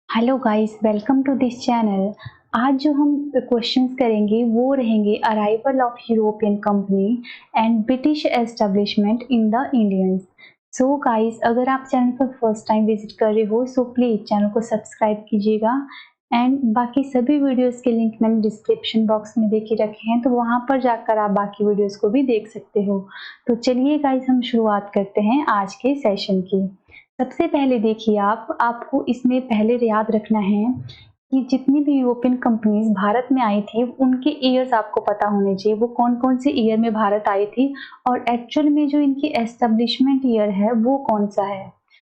Hello guys, welcome to this channel. आज जो हम क्वेश्चंस करेंगे वो रहेंगे arrival of European company and British establishment in the Indians. So guys, अगर आप चैनल पर फर्स्ट टाइम विजिट कर रहे हो सो प्लीज चैनल को सब्सक्राइब कीजिएगा एंड बाकी सभी वीडियोस के लिंक मैंने डिस्क्रिप्शन बॉक्स में दे के रखे हैं, तो वहाँ पर जाकर आप बाकी वीडियोस को भी देख सकते हो। तो चलिए गाइस, हम शुरुआत करते हैं आज के सेशन की। सबसे पहले देखिए, आपको इसमें पहले याद रखना है कि जितनी भी यूरोपियन कंपनीज भारत में आई थी उनके ईयर्स आपको पता होने चाहिए, वो कौन कौन से ईयर में भारत आई थी और एक्चुअल में जो इनकी एस्टेब्लिशमेंट ईयर है वो कौन सा है।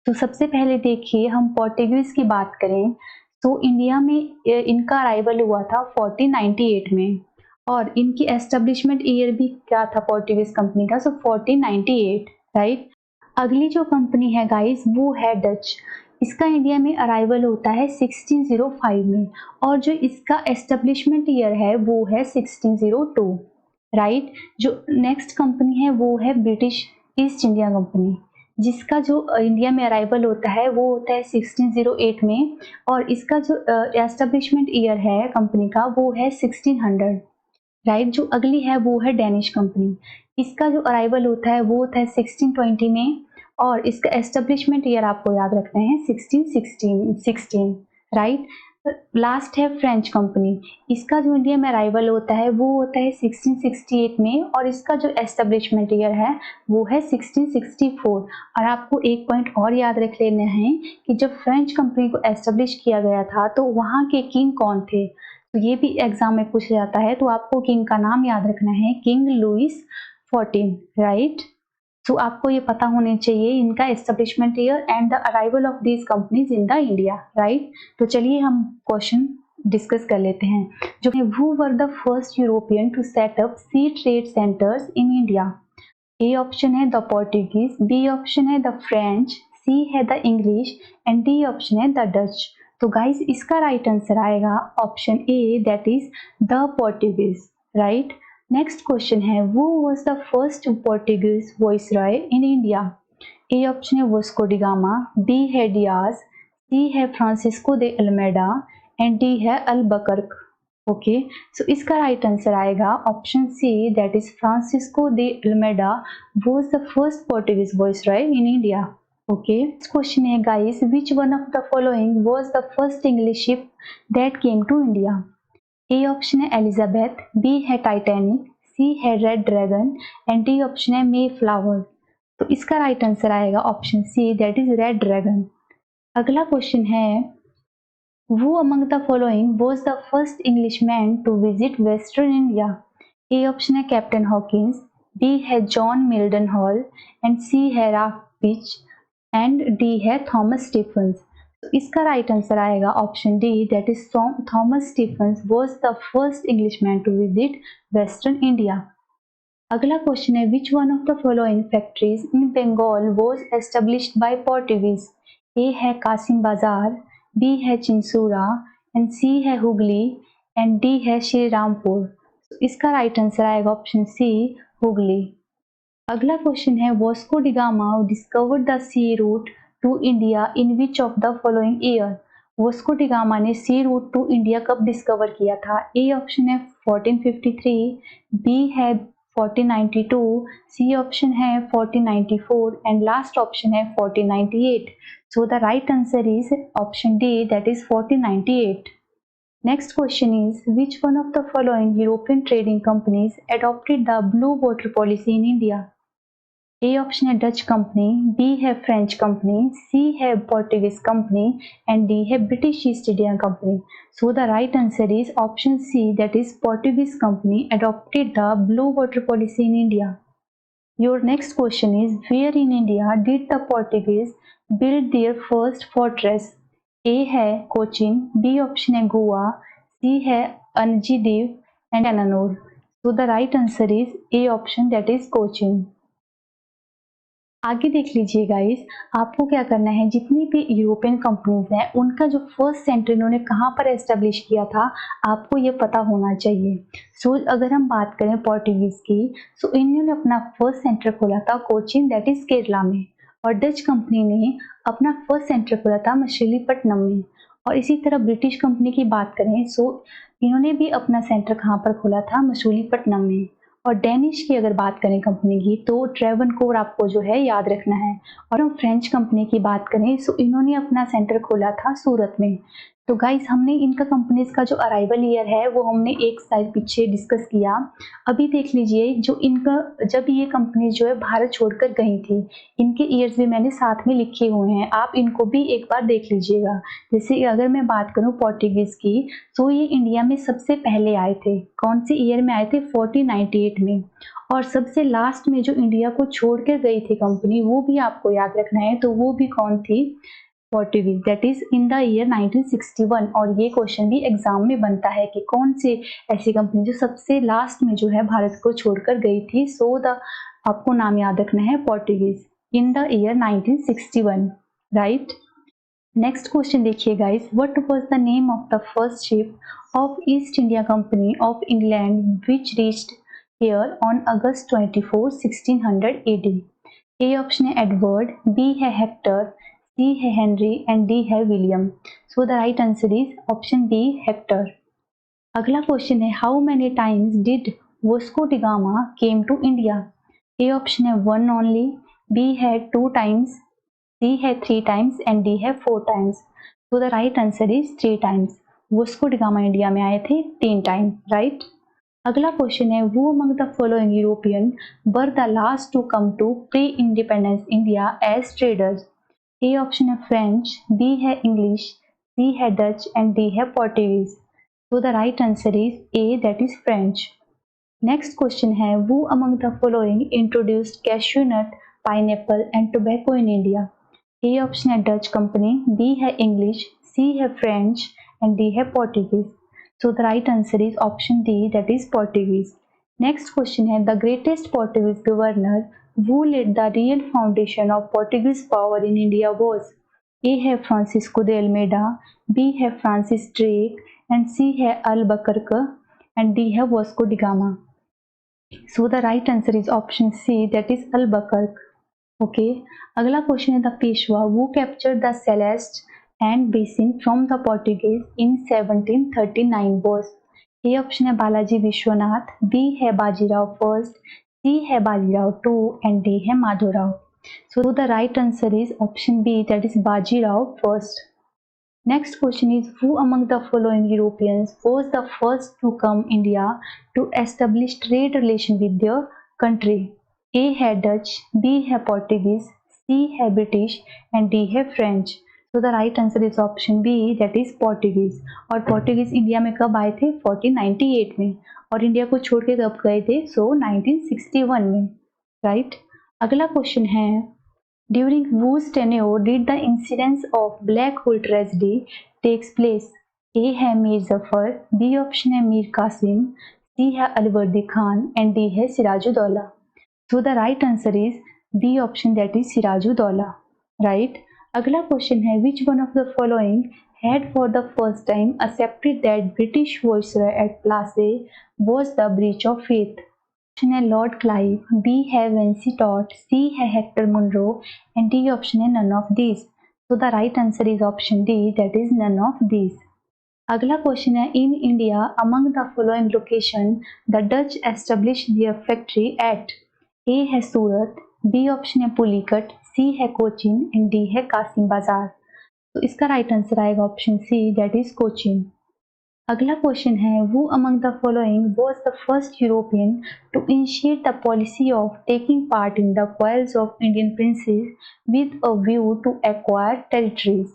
तो सबसे पहले देखिए, हम पोर्टुगीज की बात करें तो इंडिया में इनका अराइवल हुआ था 1498 में और इनकी एस्टेब्लिशमेंट ईयर भी क्या था पोर्टुगीज कंपनी का, सो 1498, राइट। अगली जो कंपनी है गाइस वो है डच। इसका इंडिया में अराइवल होता है 1605 में और जो इसका एस्टेब्लिशमेंट ईयर है वो है 1602, राइट। जो नेक्स्ट कंपनी है वो है ब्रिटिश ईस्ट इंडिया कंपनी, जिसका जो इंडिया में अराइवल होता है वो होता है 1608 में और इसका जो एस्टेब्लिशमेंट ईयर है कंपनी का वो है 1600, राइट। जो अगली है वो है डेनिश कंपनी। इसका जो अराइवल होता है वो होता है 1620 में और इसका एस्टेब्लिशमेंट ईयर आपको याद रखना है 1616, राइट। लास्ट है फ्रेंच कंपनी। इसका जो इंडिया में अराइवल होता है वो होता है 1668 में और इसका जो एस्टेब्लिशमेंट ईयर है वो है 1664। और आपको एक पॉइंट और याद रख लेना है कि जब फ्रेंच कंपनी को एस्टेब्लिश किया गया था तो वहाँ के किंग कौन थे, तो ये भी एग्जाम में पूछा जाता है। तो आपको किंग का नाम याद रखना है, किंग लुइस 14, राइट। तो आपको ये पता होने चाहिए इनका establishment year and the arrival of these companies in the India, right. तो चलिए हम क्वेश्चन डिस्कस कर लेते हैं जो कि who were the first European to set up sea trade centres in India. A option है द पोर्टुगीज, बी ऑप्शन है द फ्रेंच, सी है the English and D option है द डच। तो गाइस, इसका राइट आंसर आएगा option A, that is the Portuguese, right. Next question है वो was the first Portuguese viceroy in India. A option है Vasco da Gama, B है Diaz, सी है Francisco de Almeida and D है Albuquerque. Okay, so इसका right answer आएगा option C, that is Francisco de Almeida was the first Portuguese viceroy in India. Okay, next question है guys, which one of the following was the first English ship that came to India. A option है Elizabeth, B है Titanic, C है Red Dragon and D option है Mayflower. तो इसका right answer आएगा option C, that is red dragon. अगला question है Who among the following was the first Englishman to visit Western India? A option है Captain Hawkins, B है John Mildenhall and C है Ralph Fitch and D है Thomas Stephens. तो इसका right answer आएगा option D, that is Thomas Stephens was the first Englishman to visit Western India. अगला question है which one of the following factories in Bengal was established by Portuguese. A है कासिम बाजार, B है Chinsurah and C है Hooghly and D है श्री रामपुर। तो इसका right answer आएगा ऑप्शन सी, हुगली। अगला क्वेश्चन है Vasco da Gama discovered the sea route to India in which of the following year. Vasco da Gama ने सी रूट टू इंडिया कब discover किया था। ए ऑप्शन है 1453, बी है 1492, सी ऑप्शन है 1494 एंड लास्ट ऑप्शन है 1498। सो the right answer is option D, that is 1498। Next question is, which one of the following European trading companies adopted the blue water policy in India? A option है Dutch company, B है French company, C है Portuguese company and D है British East India company. So the right answer is option C, that is Portuguese company adopted the blue water policy in India. Your next question is, where in India did the Portuguese build their first fortress? A है Cochin, B option है Goa, C है Anjediva and Cannanore. So the right answer is A option, that is Cochin. आगे देख लीजिए guys, आपको क्या करना है, जितनी भी यूरोपियन कंपनीज हैं उनका जो फर्स्ट सेंटर इन्होंने कहाँ पर एस्टेब्लिश किया था आपको ये पता होना चाहिए। सो अगर हम बात करें पोर्टुगीज की, सो इन्होंने अपना फर्स्ट सेंटर खोला था कोचिन, दैट इज केरला में। और डच कंपनी ने अपना फर्स्ट सेंटर खोला था मछलीपट्टनम में। और इसी तरह ब्रिटिश कंपनी की बात करें इन्होंने भी अपना सेंटर कहाँ पर खोला था, मसूलीपट्टनम में। और डेनिश की अगर बात करें कंपनी की तो ट्रेवनकोर आपको जो है याद रखना है। और हम फ्रेंच कंपनी की बात करें इन्होंने अपना सेंटर खोला था सूरत में। तो गाइस हमने इनका कंपनीज का जो अराइवल ईयर है वो हमने एक स्लाइड पीछे डिस्कस किया। अभी देख लीजिए जो इनका जब ये कंपनीज जो है भारत छोड़कर गई थी, इनके ईयर्स भी मैंने साथ में लिखे हुए हैं, आप इनको भी एक बार देख लीजिएगा। जैसे अगर मैं बात करूं पोर्टुगीज की, तो ये इंडिया में सबसे पहले आए थे। कौन से ईयर में आए थे? 1498 में। और सबसे लास्ट में जो इंडिया को छोड़ कर गई थी कंपनी, वो भी आपको याद रखना है, तो वो भी कौन थी? Portuguese, that is in the year 1961। और ये क्वेश्चन भी एग्जाम में बनता है कि कौन सी ऐसी कंपनी जो सबसे लास्ट में जो है भारत को छोड़कर गई थी। आपको नाम याद रखना है Portuguese in the year 1961, right. Next question देखिए guys, what was the name of the first ship of East India Company of England which reached here on August 24, 1600 AD? A option है एडवर्ड, बी है Hector, C है Henry and D है William. So the right answer is option B, Hector. अगला question है, how many times did Vasco da Gama came to India? A option है 1 only, B है 2 times, सी है 3 times and D है 4 times. So the right answer is 3 times. Vasco da gamma India में आए थे 3 time, right. अगला question है, who among the following European were the last to come to pre independence India as traders? A option है French, B है English, C है Dutch and D है Portuguese. So the right answer is A, that is French. Next question है, who among the following introduced cashew nut, pineapple and tobacco in India? A option है Dutch company, B है English, C है French and D है Portuguese. So the right answer is option D, that is Portuguese. Next question है, the greatest Portuguese governor who laid the real foundation of Portuguese power in India was? A है Francisco de Almeida, B है Francis Drake and C है Albuquerque and D है Vasco da Gama. So the right answer is option C, that is Albuquerque. Okay. अगला question है, the Peshwa who captured the Celeste and basin from the Portuguese in 1739 was? A option है Balaji Vishwanath, B है Bajirao first, सी है Bajirao to and D है Madhorao. So the right answer is option B, that is Bajirao first. Next question is, who among the following Europeans was the first to come India to establish trade relation with their country? A है Dutch, B है Portuguese, C है British and D है French. तो the right answer is option B, that is Portuguese. और Portuguese India में कब आए थे? 1498 में। और इंडिया को छोड़ के कब गए थे? 1961 में, राइट। अगला क्वेश्चन है, during whose tenure did the incidence of black hole tragedy takes place? ए है मीर जफर, बी ऑप्शन है मीर कासिम, सी है अलवर्दी खान एंड डी है Sirajuddaulah. So the right answer is B option, that is Sirajuddaulah, right. अगला क्वेश्चन है, which one of the following had for the first time accepted that British Viceroy at Plassey was the breach of faith? Option है Lord Clive, B है Vansittart, C है Hector Munro and D option है none of these. So the right answer is option D, that is none of these. अगला question है, in India among the following location the Dutch establish their factory at? A है Surat, B option है पुलिकट, सी है Cochin and D है Kasimbazar. तो इसका right answer आएगा option C, that is Cochin. अगला क्वेश्चन है, who among the following was the first European to initiate the policy of taking part in the quarrels of Indian princes with a view to acquire territories?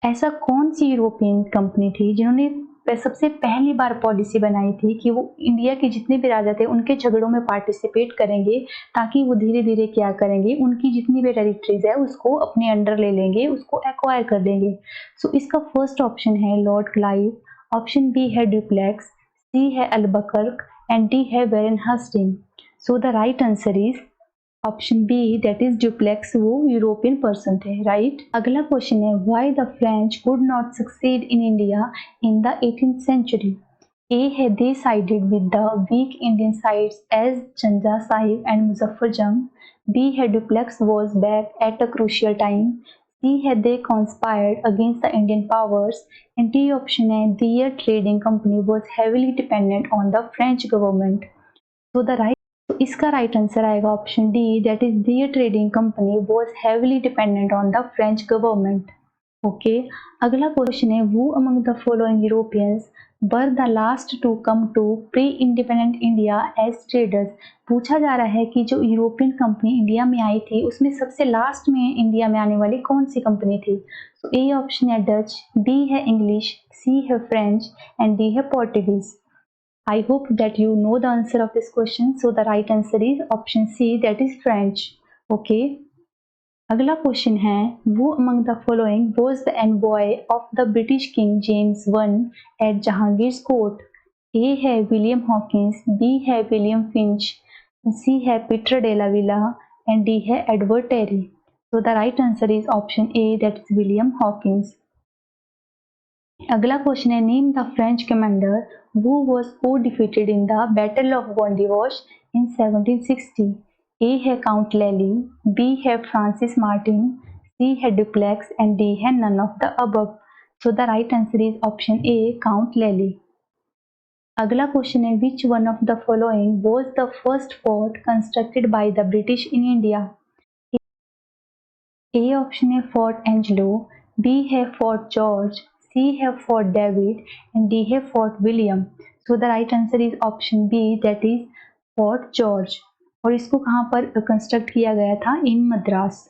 ऐसा कौन सी European company थी जिन्होंने सबसे पहली बार policy बनाई थी कि वो इंडिया के जितने भी राजा थे उनके झगड़ों में पार्टिसिपेट करेंगे, ताकि वो धीरे धीरे क्या करेंगे, उनकी जितनी भी टेरिटरीज है उसको अपने अंडर ले लेंगे, उसको एक्वायर कर लेंगे। सो इसका फर्स्ट ऑप्शन है लॉर्ड क्लाइव, ऑप्शन बी है ड्यूप्लेक्स, सी है अल्बकर्क एंड डी है Warren Hastings. So the right answer is option B, that is Dupleix, वो यूरोपियन पर्सन थे, राइट। अगला क्वेश्चन है, why the French could not succeed in India in the 18th century? A है they sided with the weak Indian sides as Chanda Sahib and Muzaffar Jung, B है Dupleix was back at a crucial time, C है they conspired against the Indian powers and D option है their trading company was heavily dependent on the French government. तो इसका right answer आएगा option D, that is their trading company was heavily dependent on the French government. Okay, अगला question है who among the following Europeans were the last to come to pre independent India as traders. पूछा जा रहा है कि जो European company India में आई थी उसमें सबसे लास्ट में इंडिया में आने वाली कौन सी कंपनी थी। तो ए ऑप्शन है डच, बी है इंग्लिश, सी है फ्रेंच एंड डी है Portuguese. I hope that you know the answer of this question. So the right answer is option C, that is French. Okay. अगला question है who among the following was the envoy of the British King James I at Jahangir's court. A है William Hawkins, B है William Finch, C है Peter Della Valle and D है Edward Terry. So the right answer is option A, that is William Hawkins. अगला question है name the French commander who was co-defeated in the Battle of Bondivosh in 1760। A है Count Lally, B है Francis Martin, C है Dupleix and D है none of the above. So the right answer is option A, Count Lally. अगला question है which one of the following was the first fort constructed by the British in India. A option है Fort Angelo, B है Fort George, C है Fort David and D है Fort William. So the right answer is option B, that is Fort George. और इसको कहाँ पर construct किया गया था, इन मद्रास।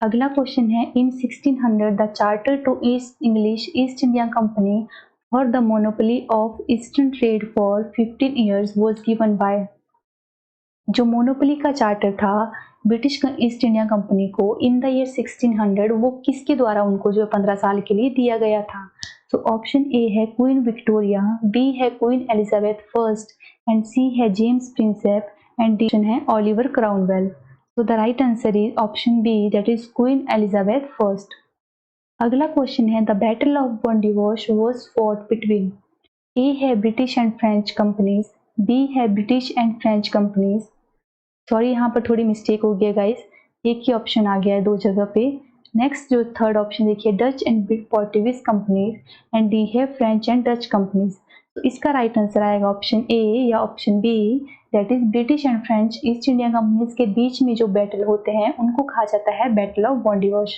अगला क्वेश्चन है in 1600 the charter to East English East India Company for the monopoly of eastern trade for 15 years was given by. जो मोनोपोली का चार्टर था ब्रिटिश ईस्ट इंडिया कंपनी को इन द ईयर 1600, वो किसके द्वारा उनको जो 15 साल के लिए दिया गया था। तो ऑप्शन ए है क्वीन विक्टोरिया, बी है Queen Elizabeth first and C है जेम्स प्रिंसेप एंड डी है ओलिवर क्राउनवेल। तो the right answer is option B, that is Queen Elizabeth first. अगला क्वेश्चन है the battle of Wandiwash was fought between. A है British and French companies, B है British and French companies, sorry यहाँ पर थोड़ी mistake हो गया guys, एक ही ऑप्शन आ गया है दो जगह पे। नेक्स्ट जो थर्ड ऑप्शन देखिए Dutch and Portuguese companies and D है फ्रेंच एंड डच कंपनीज। तो इसका राइट आंसर आएगा ऑप्शन ए या option B, that is British and French East India companies के बीच में जो बैटल होते हैं उनको कहा जाता है बैटल ऑफ बॉन्डिवोश।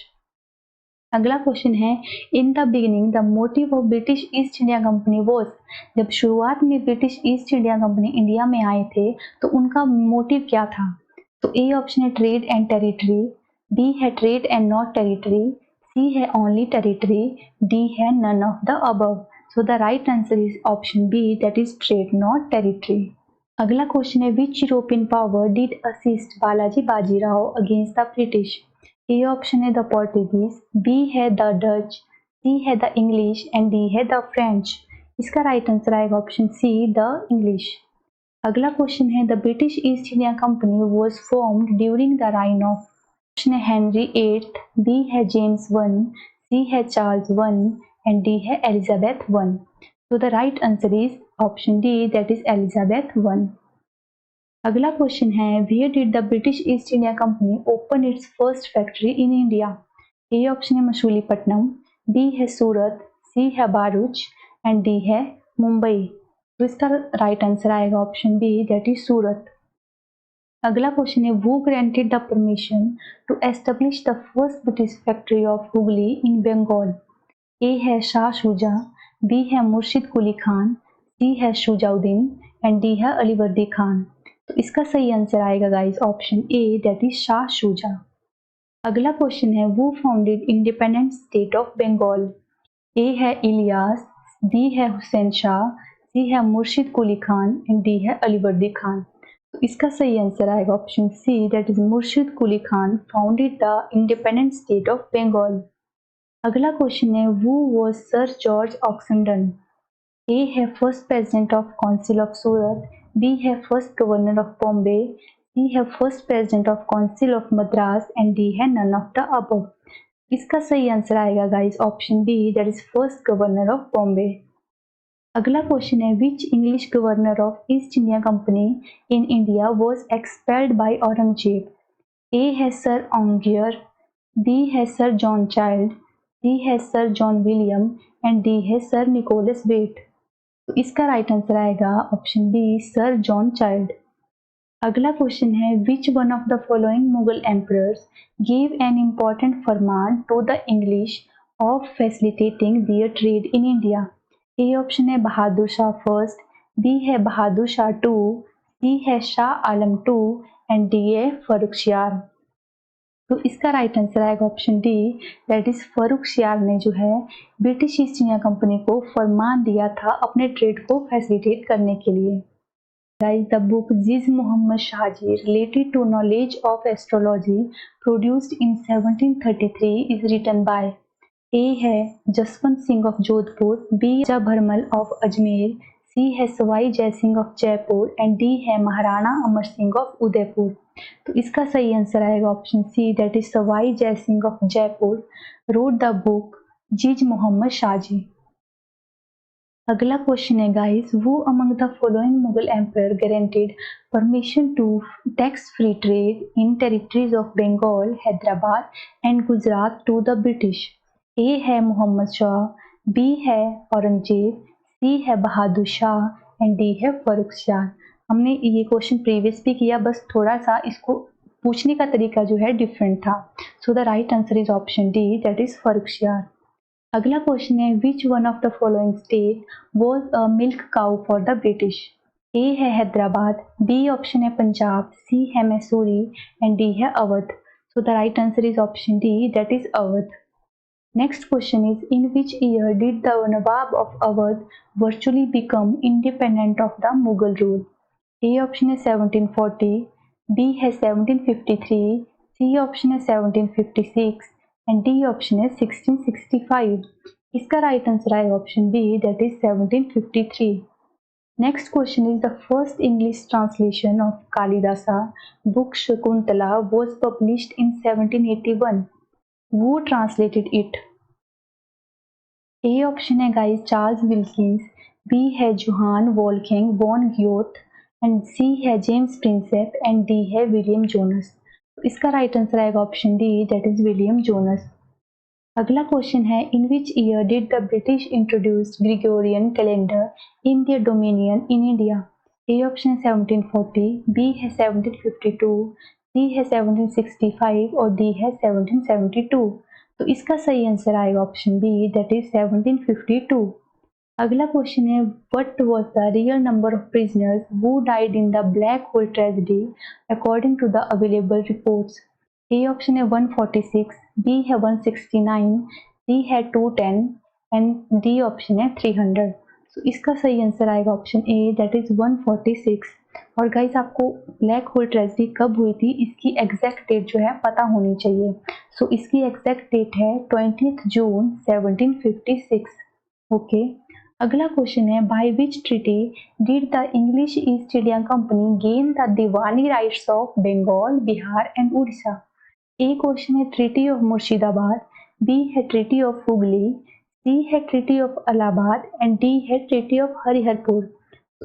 अगला क्वेश्चन है in the beginning the motive of British East India Company was. जब शुरुआत में British East India Company India में आए थे तो उनका मोटिव क्या था। तो ए ऑप्शन है ट्रेड एंड टेरिटरी, बी है trade and not territory, C है ओनली टेरिटरी, डी है none of the above. So the right answer is option B, that is trade not territory. अगला question है विच European power did assist Balaji Bajirao against the British. A option है the Portuguese, B है the Dutch, सी है the English and D है the French. इसका right answer आएगा option C, the English. अगला question है the British East India Company was formed during the reign of. Option है Henry eight, B है James one, सी है Charles one and D है Elizabeth one. So the right answer is option D, that is Elizabeth I. अगला question है where did the British East India Company open its first factory in India? A option है Machilipatnam, B है सूरत, C है बारूच and D है मुंबई। तो इसका right answer आएगा option B, that is सूरत। अगला क्वेश्चन है who granted the permission to establish the first British factory of Hooghly in Bengal? A है शाह शुजा, बी है मुर्शिद कुली खान, सी है शुजाउद्दीन एंड डी है अलीवर्दी खान। तो इसका सही आंसर आएगा guys option A, that is Shah Shuja. अगला क्वेश्चन है who founded independent state of Bengal. A है इलियास, बी है हुसैन शाह, सी है मुर्शिद कुली खान एंड डी है अलीवर्दी खान। तो इसका सही आंसर आएगा option C, that is Murshid Quli Khan founded the independent state of Bengal. अगला क्वेश्चन है who was sir George Oxenden. A है first president of council of Surat, B है first governor of Bombay, C है first president of council of Madras and D है none of the above. इसका सही answer आएगा guys option B, that is first governor of Bombay. अगला question है which English governor of East India Company in India was expelled by Aurangzeb. A है sir Aungier, B है sir John Child, C है sir John William and D है sir Nicholas Waite. तो इसका right answer आएगा option B sir John Child. अगला question है which one of the following Mughal emperors give an important farman to the English of facilitating their trade in India. A option है Bahadur Shah first, B है Bahadur Shah to, सी है शाह आलम to and D है फर्रुखशियार। तो इसका right answer आएगा option D, that is फर्रुखशियार ने जो है ब्रिटिश ईस्ट इंडिया कंपनी को फरमान दिया था अपने ट्रेड को फैसिलिटेट करने के लिए। Guys, the book Ziz Muhammad Shaji related to knowledge of astrology produced in 1733 is written by A है Jaswant Singh of Jodhpur, B Raja Bharmal of Ajmer, C है Sawai Jai Singh of Jaipur and D है महाराणा अमर सिंह ऑफ उदयपुर। तो इसका सही आंसर आएगा option C, that is Sawai Jai Singh of Jaipur wrote the book Zij Muhammad Shahi. अगला question है guys, who among the following Mughal empire guaranteed permission to tax free trade in territories of Bengal, Hyderabad and Gujarat to the British. A है Muhammad Shah, B है औरंगजेब, सी है Bahadur Shah and D है फर्रुखशियार। हमने ये question previous भी किया, बस थोड़ा सा इसको पूछने का तरीका जो है डिफरेंट था। So the right answer is option D, that is Farrukhsiyar. अगला क्वेश्चन है which one of the following state was a milk cow for the British. A है हैदराबाद, बी ऑप्शन है पंजाब, सी है मैसूरी एंड डी है अवध। सो the right answer is option D, that is Awadh. Next question is in which year did the Nawab of Awadh virtually become independent of the Mughal rule. A option है 1740, B है 1753, सी option है 1756 and D option है 1665। इसका right answer आएगा option B, that is 1753। Next question is the first English translation of Kalidasa book Shakuntala was published in 1781। Who translated it? A option है guys Charles Wilkins, B है Johann Wolfgang von Goethe and C है James Prinsep and D है William Jones. तो इसका right answer आएगा option D, that is William Jones. अगला question है in which year did the British introduce Gregorian calendar in their dominion in India. A option है 1740, B है 1752, सी है 1765 और डी है 1772। तो इसका सही आंसर आएगा ऑप्शन बी, दैट इज 1752। अगला क्वेश्चन है what was the real number of prisoners who died in the Black Hole tragedy according to the available reports. A option है 146, बी है 169, सी है 210 एंड डी ऑप्शन है 300। तो इसका सही आंसर आएगा ऑप्शन ए, दैट इज 146। और गाइस आपको ब्लैक होल ट्रेजेडी कब हुई थी इसकी एग्जैक्ट डेट जो है पता होनी चाहिए। सो इसकी एग्जैक्ट डेट है 20 जून 1756। ओके, अगला क्वेश्चन है by which treaty did the English East India Company gain the Diwani rights of Bengal, Bihar and Orissa. A question है ट्रीटी ऑफ मुर्शिदाबाद, बी है ट्रीटी ऑफ हुगली, सी है treaty of Allahabad and D है treaty of Hariharpur.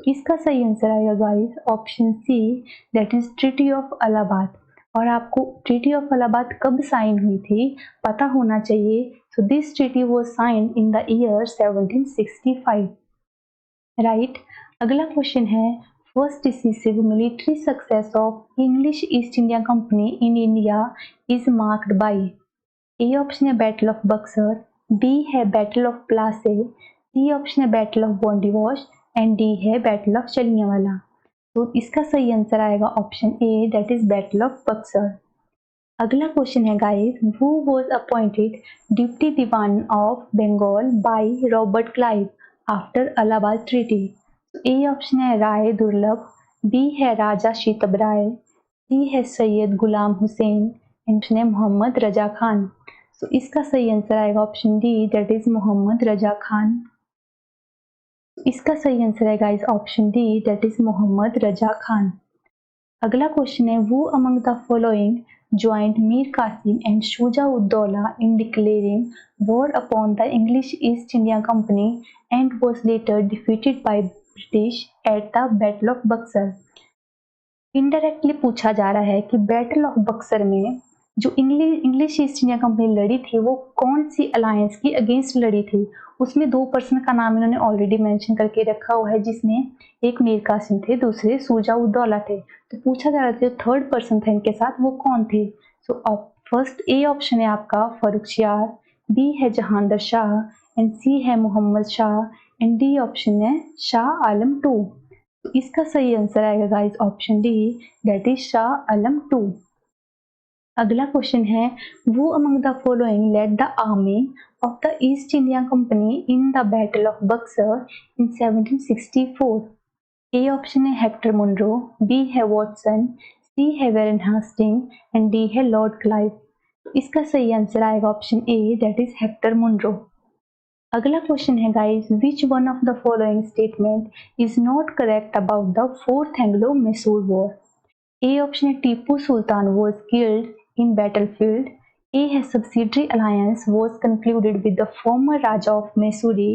इसका सही answer आएगा guys option C, that is treaty of Allahabad. और आपको treaty of Allahabad कब साइन हुई थी पता होना चाहिए। So this treaty was signed in the year 1765, right. अगला क्वेश्चन है first decisive military success of English East India Company in India is marked by. A option है बैटल ऑफ बक्सर, बी है battle of Plassey, C option है battle of Wandiwash and D है battle of Jallianwala. तो इसका सही answer आएगा option A, that is battle of Buxar. अगला question है guys who was appointed deputy Diwan of Bengal by Robert Clive after Allahabad treaty. A option है राय दुर्लभ, बी है राजा शीतब राय, सी है सैयद गुलाम हुसैन एंड ऑप्शन है मोहम्मद रजा खान। तो इसका सही आंसर आएगा option D, that is Muhammad Raza Khan. इसका सही आंसर है guys option D, that is Muhammad Raza Khan. अगला क्वेश्चन है who among the following joint Mir Qasim and Shujauddaula in declaring war upon the English East India Company and was later defeated by British at the battle of Buxar. Indirectly पूछा जा रहा है कि battle of Buxar में जो English East India company लड़ी थी वो कौन सी अलायंस की अगेंस्ट लड़ी थी, उसमें 2 पर्सन का नाम इन्होंने ऑलरेडी मेंशन करके रखा हुआ है, जिसमें एक मीर कासिम थे, दूसरे शुजा उद दौला थे। तो पूछा जा रहा था जो थर्ड पर्सन था इनके साथ वो कौन थे। सो फर्स्ट ए ऑप्शन है आपका फर्रुखसियार, बी है जहांदर शाह एंड सी है Muhammad Shah and D option है शाह आलम 2। तो इसका सही आंसर आएगा guys option D, that is Shah Alam 2। अगला क्वेश्चन है who among the following led the army of the East India Company in the battle of Buxar in 1764। A option है Hector Munro, B है Watson, C है Warren Hastings and D है Lord Clive. तो इसका सही answer आएगा option A, that is Hector Munro. अगला question है guys which one of the following statement is not correct about the fourth Anglo Mysore war. A option है टीपू सुल्तान was killed in battlefield. A है subsidiary alliance was concluded with the former Raja of Mysore.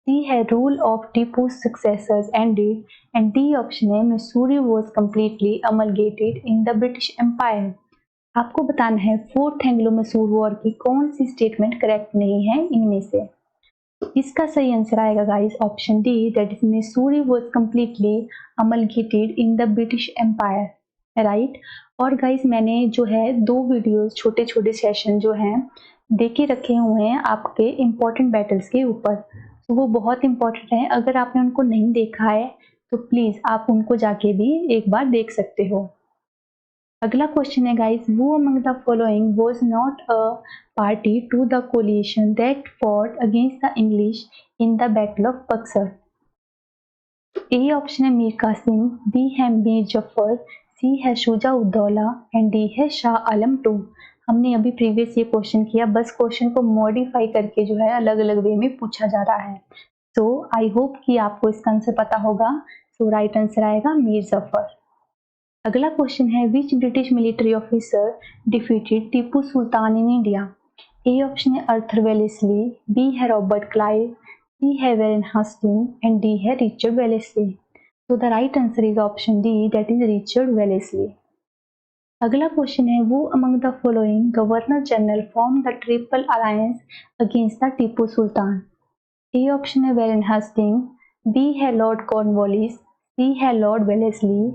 C है rule of Tipu's successors ended and D option है Mysore was completely amalgamated in the British Empire. आपको बताना है fourth Anglo Mysore war की कौन सी statement correct नहीं है इनमें से। तो इसका सही आंसर आएगा guys option D, that is Mysore was completely amalgamated in the British Empire. Right. और गाइस मैंने जो है 2 वीडियोस छोटे छोटे सेशन जो हैं दे के रखे हुए हैं आपके इम्पोर्टेंट बैटल्स के ऊपर, तो वो बहुत इम्पोर्टेंट है। अगर आपने उनको नहीं देखा है तो प्लीज़ आप उनको जाके भी एक बार देख सकते हो। अगला क्वेश्चन है guys who among the following was not a party to the coalition that fought against the English in the battle of Buxar. A option है मीर कासिम, बी है मीर जफर, सी है शुजा उद दौला एंड डी है शाह आलम 2। हमने अभी प्रीवियस ये क्वेश्चन किया, बस क्वेश्चन को मॉडिफाई करके जो है अलग अलग वे में पूछा जा रहा है। सो आई होप कि आपको इसका आंसर पता होगा। सो राइट आंसर आएगा मीर जफर। अगला क्वेश्चन है विच British military officer defeated Tipu Sultan in India. A option है अर्थर वेलेस्ली, बी है रॉबर्ट क्लाइव, सी है वेरन हास्टिंग एंड डी है Richard Wellesley. So the right answer is option D, that is Richard Wellesley. अगला question है who among the following Governor General formed the triple alliance against the Tipu Sultan. A option है Warren Hastings, B है Lord Cornwallis, C है Lord Wellesley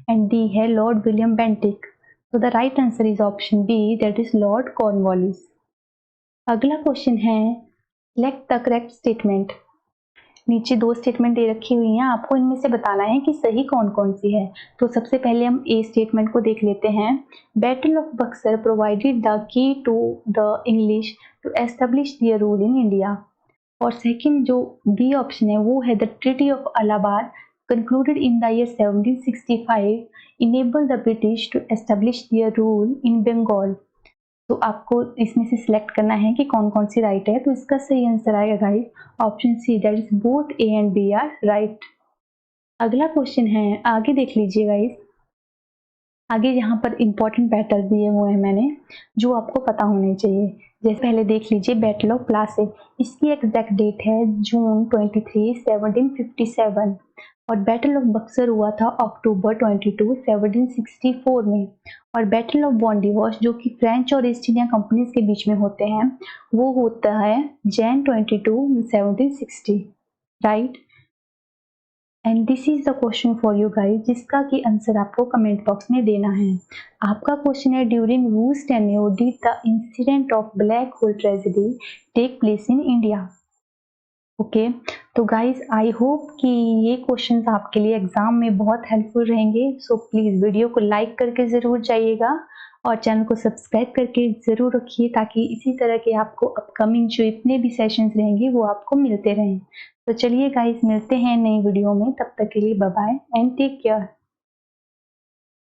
and D है Lord William Bentinck. तो the right answer is option B, that is Lord Cornwallis. अगला question है select the correct statement. नीचे 2 statement दे रखी हुई हैं, आपको इनमें से बताना है कि सही कौन कौन सी है। तो सबसे पहले हम ए स्टेटमेंट को देख लेते हैं। Battle of Buxar provided the key to the English to establish their rule in India. और सेकंड जो बी ऑप्शन है वो है the treaty of Allahabad concluded in the year 1765 enable the British to establish their rule in Bengal. तो आपको इसमें से select करना है कि कौन कौन सी राइट है। तो इसका सही आंसर आएगा guys option C, that is both A and B are right. अगला क्वेश्चन है, आगे देख लीजिए गाइस। आगे यहाँ पर इंपॉर्टेंट बैटल दिए हुए हैं मैंने जो आपको पता होने चाहिए। जैसे पहले देख लीजिए बैटल ऑफ प्लासी, इसकी एग्जैक्ट डेट है जून 23, 1757 और बैटल ऑफ बक्सर हुआ था अक्टूबर 22, 1764 में। और बैटल ऑफ बॉन्डिवॉश जो कि फ्रेंच और ईस्ट इंडिया कंपनीज के बीच में होते हैं वो होता है Jain 22, 1760 right. And this is the question for you guys जिसका कि आंसर आपको कमेंट बॉक्स में देना है। आपका क्वेश्चन है during whose tenure did the incident of black hole tragedy take place in India। Okay तो गाइज आई होप कि ये क्वेश्चंस आपके लिए एग्जाम में बहुत हेल्पफुल रहेंगे। सो प्लीज़ वीडियो को लाइक करके ज़रूर जाइएगा और चैनल को सब्सक्राइब करके ज़रूर रखिए ताकि इसी तरह के आपको अपकमिंग जो इतने भी सेशंस रहेंगे वो आपको मिलते रहें। तो चलिए गाइज मिलते हैं नई वीडियो में, तब तक के लिए bye bye and take care.